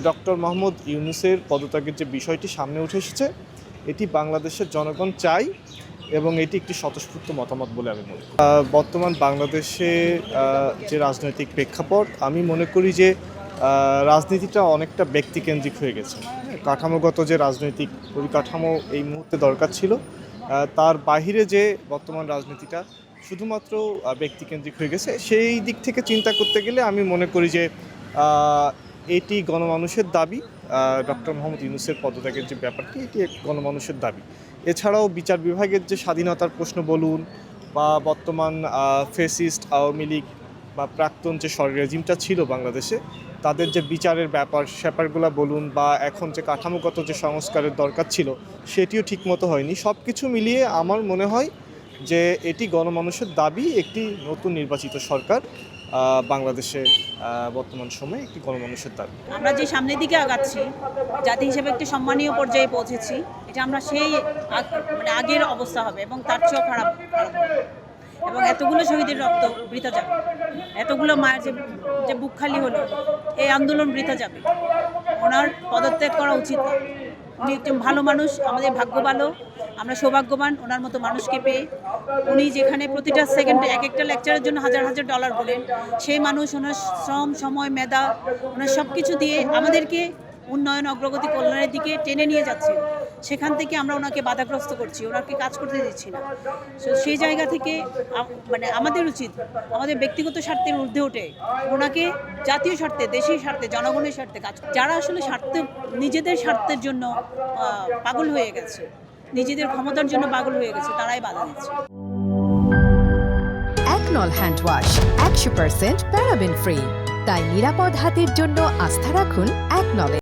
Doctor Mohammad ইউনূসের পদত্যাগের যে বিষয়টি সামনে উঠে এসেছে, এটি বাংলাদেশের জনগণ চাই এবং এটি একটি স্বতঃস্ফূর্ত মতামত বলে আমি মনে করি। বর্তমান বাংলাদেশে যে রাজনৈতিক প্রেক্ষাপট, আমি মনে করি যে রাজনীতিটা অনেকটা ব্যক্তিকেন্দ্রিক হয়ে গেছে। কাঠামোগত যে রাজনৈতিক পরিকাঠামো এই মুহূর্তে দরকার ছিল, তার বাহিরে যে বর্তমান রাজনীতিটা শুধুমাত্র ব্যক্তিকেন্দ্রিক হয়ে গেছে, সেই দিক থেকে চিন্তা করতে গেলে আমি মনে করি যে এটি গণমানুষের দাবি। ডক্টর মোহাম্মদ ইউনূসের পদত্যাগের যে ব্যাপারটি, এটি এক গণমানুষের দাবি। এছাড়াও বিচার বিভাগের যে স্বাধীনতার প্রশ্ন বলুন, বা বর্তমান ফ্যাসিস্ট আওয়ামী লীগ বা প্রাক্তন যে রেজিমটা ছিল বাংলাদেশে, তাদের যে বিচারের স্যাপারগুলো বলুন, বা এখন যে কাঠামোগত যে সংস্কারের দরকার ছিল, সেটিও ঠিকমতো হয়নি। সব কিছু মিলিয়ে আমার মনে হয় যে এটি গণমানুষের দাবি, একটি নতুন নির্বাচিত সরকার বাংলাদেশে বর্তমান সময়ে একটি গণমানুষের দাবি। আমরা যে সামনের দিকে আগাচ্ছি, জাতি হিসেবে একটি সম্মানীয় পর্যায়ে পৌঁছেছি, এটা আমরা সেই মানে আগের অবস্থা হবে এবং তার চেয়েও খারাপ হবে। এবং এতগুলো শহীদের রক্ত বৃথা যাবে, এতগুলো মায়ের যে বুক খালি হলো, এই আন্দোলন বৃথা যাবে। ওনার পদত্যাগ করা উচিত না। উনি একজন ভালো মানুষ, আমাদের ভাগ্য ভালো, আমরা সৌভাগ্যবান ওনার মতো মানুষকে পেয়ে। উনি যেখানে প্রতিটা সেকেন্ডে এক একটা লেকচারের জন্য হাজার হাজার ডলার বলেন, সেই মানুষ ওনার শ্রম, সময়, মেধা, ওনার সব কিছু দিয়ে আমাদেরকে উন্নয়ন, অগ্রগতি, কল্যাণের দিকে টেনে নিয়ে যাচ্ছে। সেখান থেকে আমরা ওনাকে বাধাগ্রস্ত করছি, ওনাকে কাজ করতে দিচ্ছি না। সেই জায়গা থেকে মানে আমাদের উচিত আমাদের ব্যক্তিগত স্বার্থের ঊর্ধ্বে উঠে ওনাকে জাতীয় স্বার্থে, দেশের স্বার্থে, জনগণের স্বার্থে কাজ, যারা আসলে নিজেদের স্বার্থের জন্য পাগল হয়ে গেছে, নিজেদের ক্ষমতার জন্য পাগল হয়ে গেছে, তারাই বাধা দিচ্ছে। একনল হ্যান্ড ওয়াশ 100% প্যারাবেন ফ্রি, তাই নিরাপদ হাতের জন্য আস্থা রাখুন একনলে।